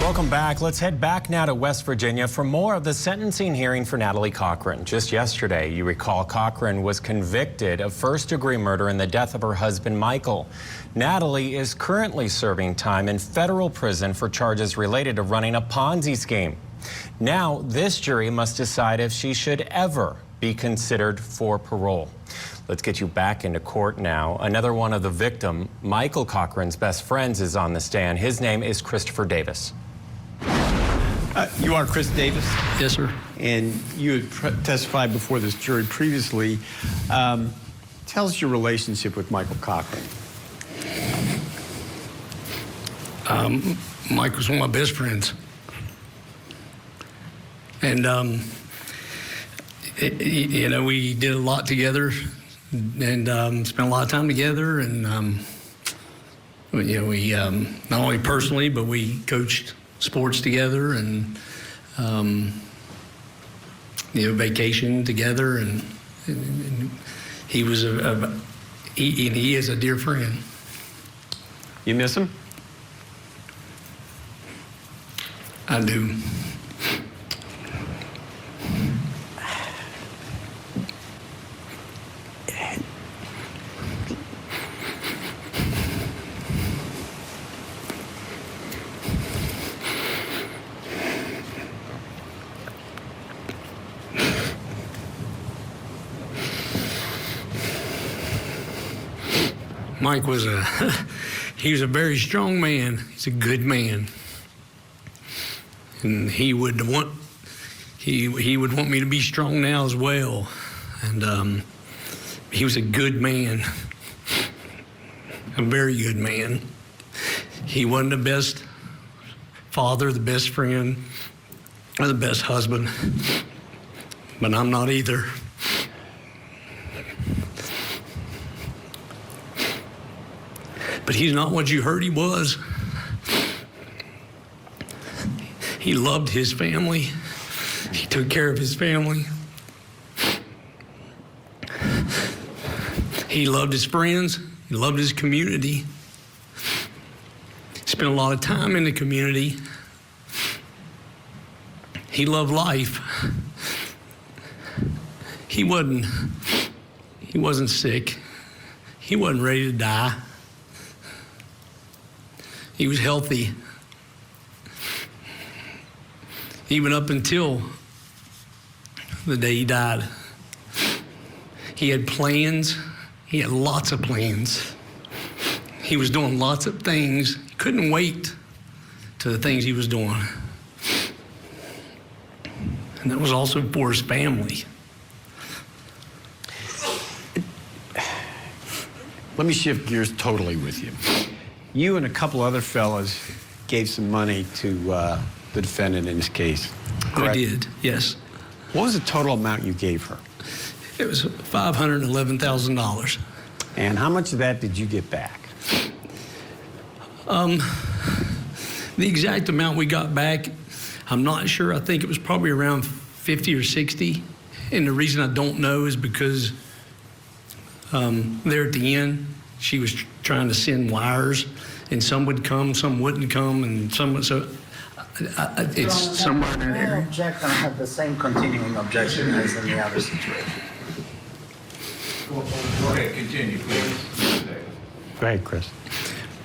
Welcome back. Let's head back now to West Virginia for more of the sentencing hearing for Natalie Cochran. Just yesterday, you recall, Cochran was convicted of first-degree murder in the death of her husband, Michael. Natalie is currently serving time in federal prison for charges related to running a Ponzi scheme. Now, this jury must decide if she should ever be considered for parole. Let's get you back into court now. Another one of the victim, Michael Cochran's best friends, is on the stand. His name is Christopher Davis. You are Chris Davis? Yes, sir. And you had testified before this jury previously. Tell us your relationship with Michael Cochran. Mike was one of my best friends. And, you know, we did a lot together and spent a lot of time together. And, you know, we not only personally, but we coached sports together and, you know, vacation together. And he was he is a dear friend. You miss him? I do. Mike was he was a very strong man. He's a good man. And he would want me to be strong now as well. And he was a good man, a very good man. He wasn't the best father, the best friend, or the best husband, but I'm not either. But he's not what you heard he was. He loved his family. He took care of his family. He loved his friends. He loved his community. Spent a lot of time in the community. He loved life. He wasn't sick. He wasn't ready to die. He was healthy. Even up until the day he died. He had plans. He had lots of plans. He was doing lots of things. He couldn't wait to the things he was doing. And that was also for his family. Let me shift gears totally with you. You and a couple other fellas gave some money to the defendant in this case, correct? We did, yes. What was the total amount you gave her? It was $511,000. And how much of that did you get back? The exact amount we got back, I'm not sure. I think it was probably around 50 or 60. And the reason I don't know is because there at the end, she was trying to send wires, and some would come, some wouldn't come, and some would, so it's somewhere in there. I object and I have the same continuing objection as in the other situation. Go ahead, continue, please. Go ahead, Chris.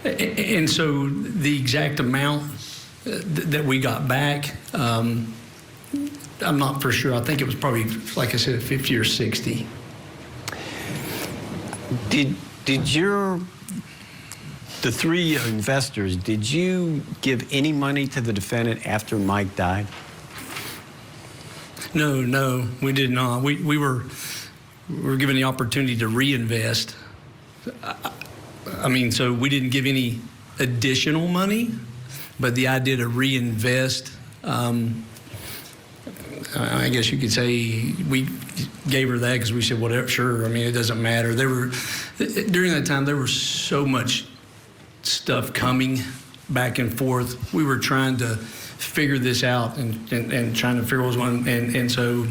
And so the exact amount that we got back, I'm not for sure. I think it was probably, like I said, 50 or 60. Did the three investors, did you give any money to the defendant after Mike died? No, we did not. We were given the opportunity to reinvest. I mean, so we didn't give any additional money, but the idea to reinvest, I guess you could say we gave her that because we said, whatever, sure. I mean, it doesn't matter. During that time, there was so much stuff coming back and forth. We were trying to figure this out and trying to figure what was one. And so,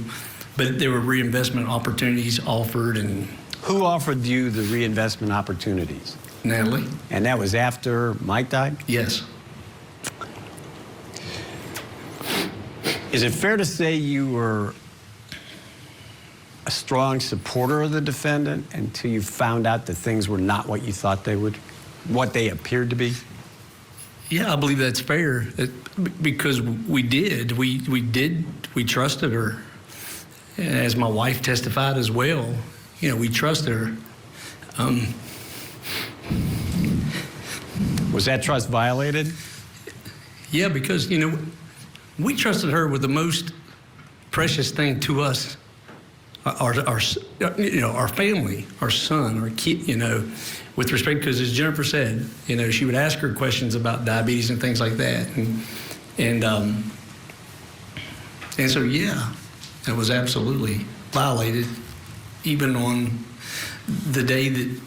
but there were reinvestment opportunities offered. And who offered you the reinvestment opportunities? Natalie. And that was after Mike died? Yes. Is it fair to say you were a strong supporter of the defendant until you found out that things were not what you thought they would, what they appeared to be? Yeah, I believe that's fair because we trusted her. As my wife testified as well, we trusted her. Was that trust violated? Yeah, because, we trusted her with the most precious thing to us, our family, our son, our kid, with respect, because as Jennifer said, she would ask her questions about diabetes and things like that. And so, yeah, it was absolutely violated, even on the day that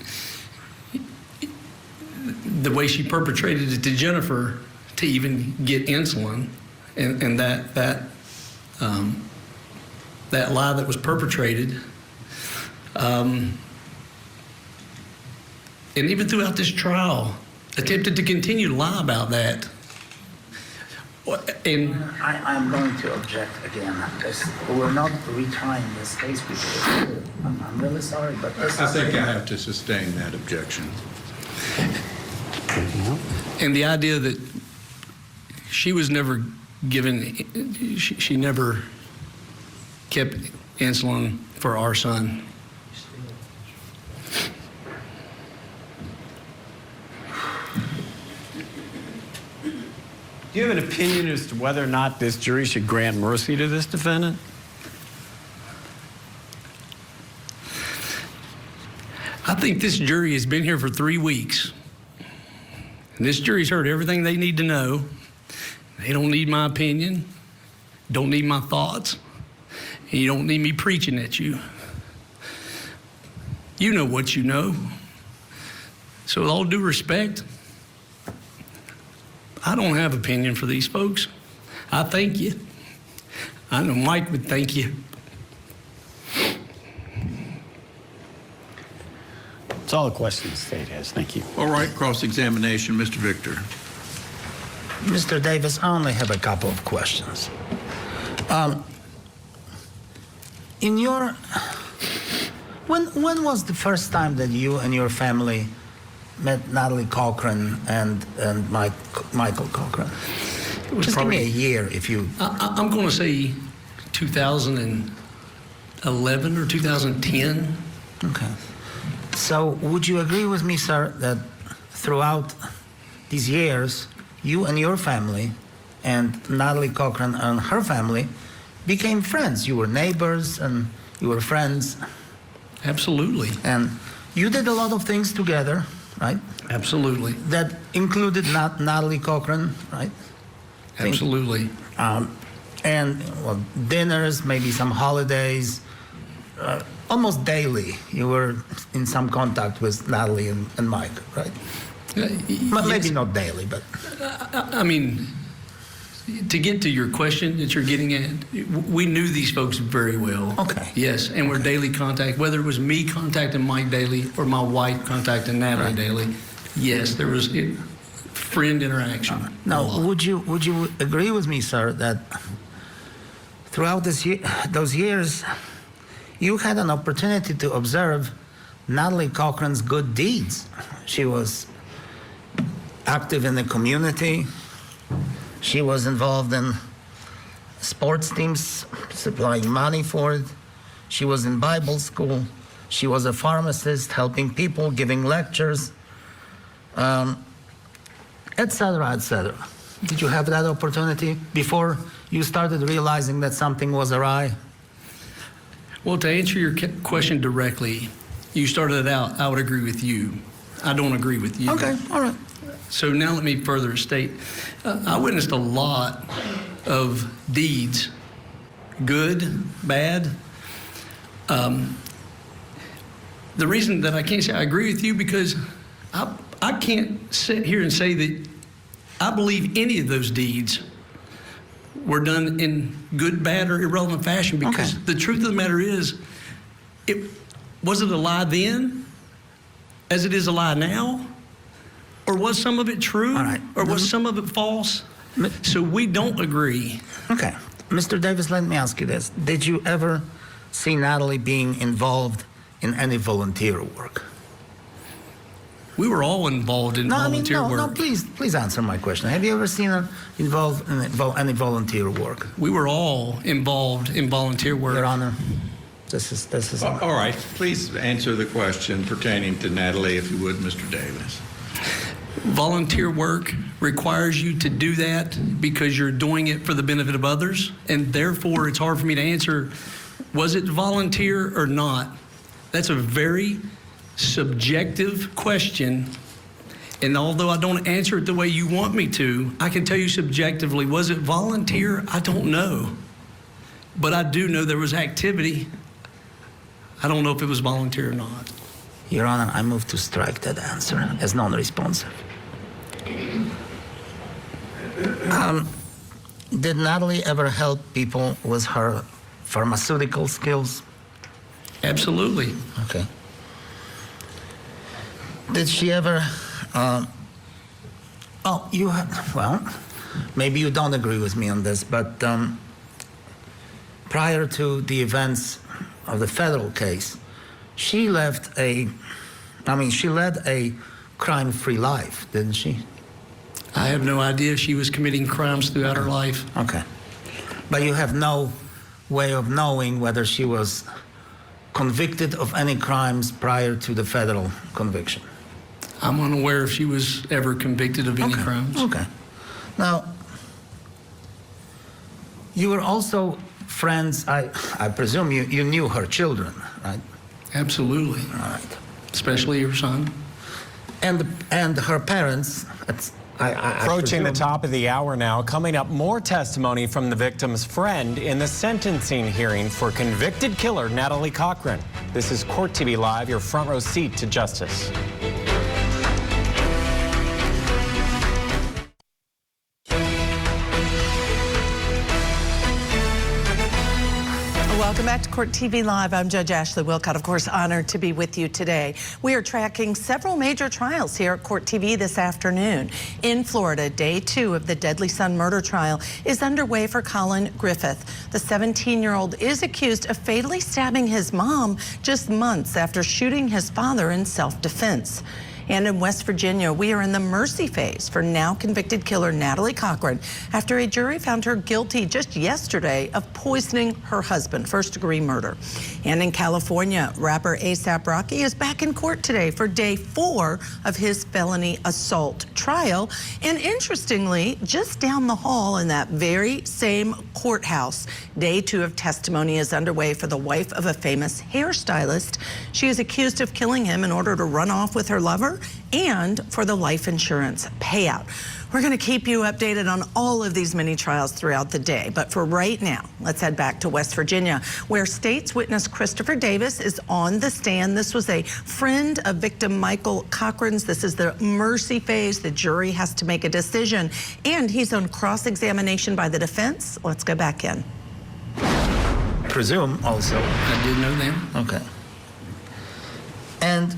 the way she perpetrated it to Jennifer to even get insulin, and that lie that was perpetrated, and even throughout this trial, attempted to continue to lie about that. And I'm going to object again. We're not retrying this case because I'm really sorry, but I think I have to sustain that objection. And the idea that she was never given, she never kept insulin for our son. Do you have an opinion as to whether or not this jury should grant mercy to this defendant? I think this jury has been here for 3 weeks. And this jury's heard everything they need to know. They don't need my opinion, don't need my thoughts, and you don't need me preaching at you. You know what you know. So with all due respect, I don't have opinion for these folks. I thank you. I know Mike would thank you. That's all the questions the state has. Thank you. All right, cross-examination, Mr. Victor. Mr. Davis, I only have a couple of questions. When was the first time that you and your family met Natalie Cochran and Michael Cochran? Just give me a year, if you... I'm going to say 2011 or 2010. Okay. So would you agree with me, sir, that throughout these years, you and your family and Natalie Cochran and her family became friends? You were neighbors and you were friends. Absolutely. And you did a lot of things together, right? Absolutely. That included Natalie Cochran, right? Absolutely. And well, dinners, maybe some holidays, almost daily. You were in some contact with Natalie and Mike, right? Yes. Maybe not daily, but... I mean, to get to your question that you're getting at, we knew these folks very well. Okay. Yes, and we're daily contact, whether it was me contacting Mike daily or my wife contacting Natalie daily. Yes, there was friend interaction. Now, would you agree with me, sir, that throughout those years, you had an opportunity to observe Natalie Cochran's good deeds? She was active in the community. She was involved in sports teams, supplying money for it. She was in Bible school. She was a pharmacist, helping people, giving lectures, et cetera, et cetera. Did you have that opportunity before you started realizing that something was awry? Well, to answer your question directly, you started it out, I would agree with you. I don't agree with you. Okay, all right. So now let me further state, I witnessed a lot of deeds, good, bad. The reason that I can't say I agree with you because I can't sit here and say that I believe any of those deeds were done in good, bad, or irrelevant fashion because the truth of the matter is, was it a lie then as it is a lie now? Or was some of it true? All right. Or was some of it false? So we don't agree. Okay. Mr. Davis, let me ask you this. Did you ever see Natalie being involved in any volunteer work? We were all involved in volunteer work. No, please answer my question. Have you ever seen her involved in any volunteer work? We were all involved in volunteer work. Your Honor, this is. All right, please answer the question pertaining to Natalie, if you would, Mr. Davis. Volunteer work requires you to do that because you're doing it for the benefit of others, and therefore it's hard for me to answer, was it volunteer or not? That's a very subjective question, and although I don't answer it the way you want me to, I can tell you subjectively, was it volunteer? I don't know. But I do know there was activity. I don't know if it was volunteer or not. Your Honor, I move to strike that answer as non-responsive. Did Natalie ever help people with her pharmaceutical skills? Absolutely. Okay. Did she ever? Well, maybe you don't agree with me on this, but prior to the events of the federal case, she led a crime-free life, didn't she? I have no idea if she was committing crimes throughout her life. Okay. But you have no way of knowing whether she was convicted of any crimes prior to the federal conviction? I'm unaware if she was ever convicted of any crimes. Okay. Now, you were also friends, I presume you knew her children, right? Absolutely. All right. Especially your son. And her parents, Approaching the top of the hour now. Coming up, more testimony from the victim's friend in the sentencing hearing for convicted killer Natalie Cochran. This is Court TV Live, your front row seat to justice. Welcome back to Court TV Live. I'm Judge Ashley Wilcott, of course, honored to be with you today. We are tracking several major trials here at Court TV this afternoon. In Florida, day 2 of the deadly son murder trial is underway for Colin Griffith. The 17-year-old is accused of fatally stabbing his mom just months after shooting his father in self-defense. And in West Virginia, we are in the mercy phase for now convicted killer Natalie Cochran after a jury found her guilty just yesterday of poisoning her husband, first-degree murder. And in California, rapper A$AP Rocky is back in court today for day 4 of his felony assault trial. And interestingly, just down the hall in that very same courthouse, day 2 of testimony is underway for the wife of a famous hairstylist. She is accused of killing him in order to run off with her lover and for the life insurance payout. We're going to keep you updated on all of these many trials throughout the day. But for right now, let's head back to West Virginia, where state's witness Christopher Davis is on the stand. This was a friend of victim Michael Cochran's. This is the mercy phase. The jury has to make a decision. And he's on cross-examination by the defense. Let's go back in. Presume also. I did know that. Okay. And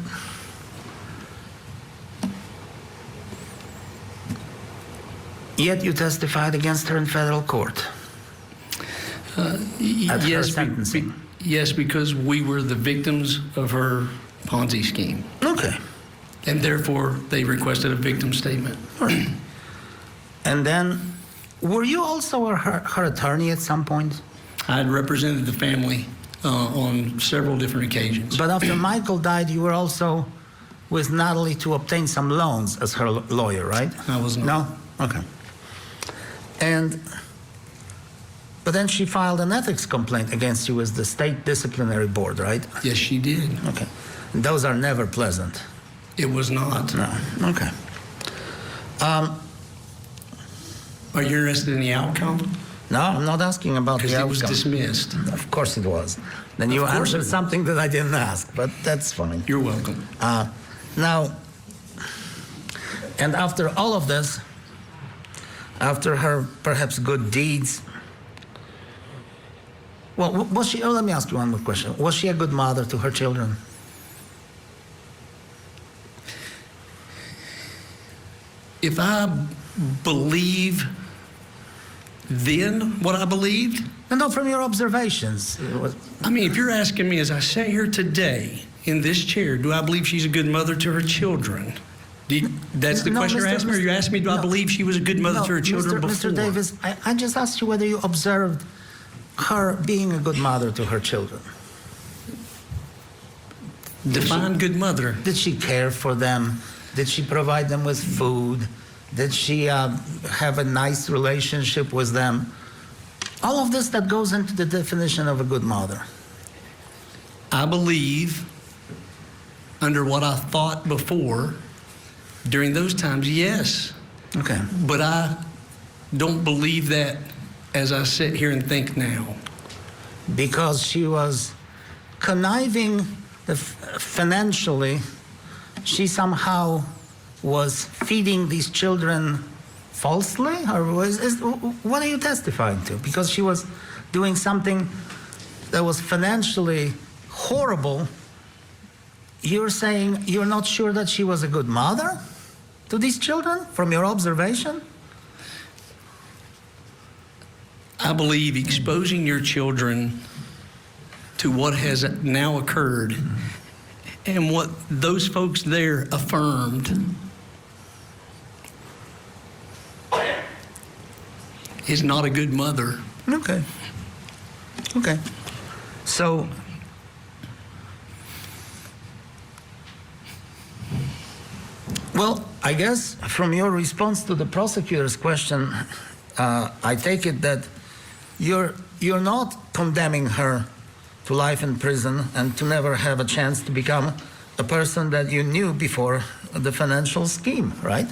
yet you testified against her in federal court. At her sentencing. Yes, because we were the victims of her Ponzi scheme. Okay. And therefore, they requested a victim statement. All right. And then, were you also her attorney at some point? I had represented the family on several different occasions. But after Michael died, you were also with Natalie to obtain some loans as her lawyer, right? I was not. No? Okay. But then she filed an ethics complaint against you with the state disciplinary board, right? Yes, she did. Okay. And those are never pleasant. It was not. No. Okay. Are you interested in the outcome? No, I'm not asking about the Because it outcome. was dismissed. Of course it was. Then you Of course answered it was. something that I didn't ask, but that's fine. You're welcome. Now, and after all of this, after her perhaps good deeds, well, was she, let me ask you one more question. Was she a good mother to her children? If I believe then what I believed? No, from your observations. I mean, if you're asking me as I sit here today in this chair, do I believe she's a good mother to her children? That's the No, question you're asking me? Or you're asking me, do I believe she was a good mother to her children before? Mr. Davis, I just asked you whether you observed her being a good mother to her children. Define good mother. Did she care for them? Did she provide them with food? Did she have a nice relationship with them? All of this that goes into the definition of a good mother. I believe, under what I thought before, during those times, yes. Okay. But I don't believe that as I sit here and think now. Because she was conniving financially, she somehow was feeding these children falsely? Or what are you testifying to? Because she was doing something that was financially horrible, you're saying you're not sure that she was a good mother to these children from your observation? I believe exposing your children to what has now occurred and what those folks there affirmed is not a good mother. Okay. Okay. So, well, I guess from your response to the prosecutor's question, I take it that you're not condemning her to life in prison and to never have a chance to become a person that you knew before the financial scheme, right?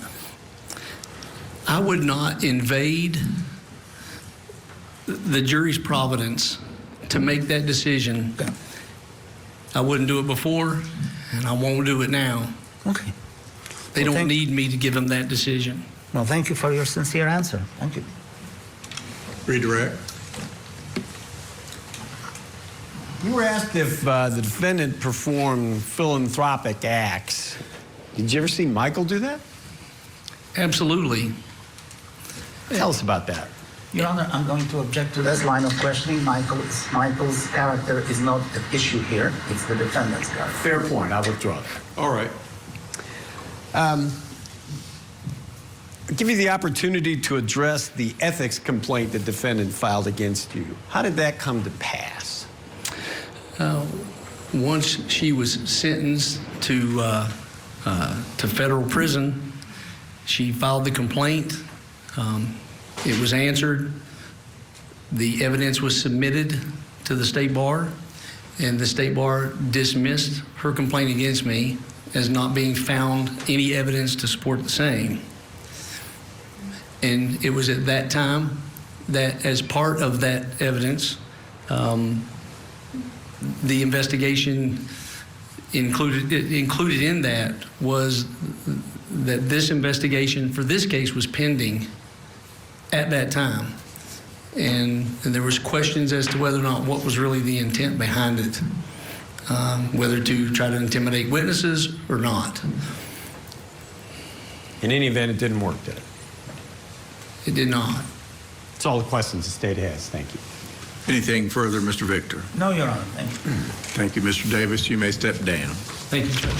I would not invade the jury's providence to make that decision. Okay. I wouldn't do it before, and I won't do it now. Okay. They don't need me to give them that decision. Well, thank you for your sincere answer. Thank you. Redirect. You were asked if the defendant performed philanthropic acts. Did you ever see Michael do that? Absolutely. Tell us about that. Your Honor, I'm going to object to this line of questioning. Michael's character is not at issue here. It's the defendant's character. Fair point. I withdraw that. All right. I'll give you the opportunity to address the ethics complaint the defendant filed against you. How did that come to pass? Once she was sentenced to federal prison, she filed the complaint. It was answered. The evidence was submitted to the state bar, and the state bar dismissed her complaint against me as not being found any evidence to support the same. And it was at that time that, as part of that evidence, the investigation included in that was that this investigation for this case was pending at that time. And there was questions as to whether or not what was really the intent behind it, whether to try to intimidate witnesses or not. In any event, it didn't work, did it? It did not. That's all the questions the state has. Thank you. Anything further, Mr. Victor? No, Your Honor. Thank you. Thank you, Mr. Davis. You may step down. Thank you, Judge.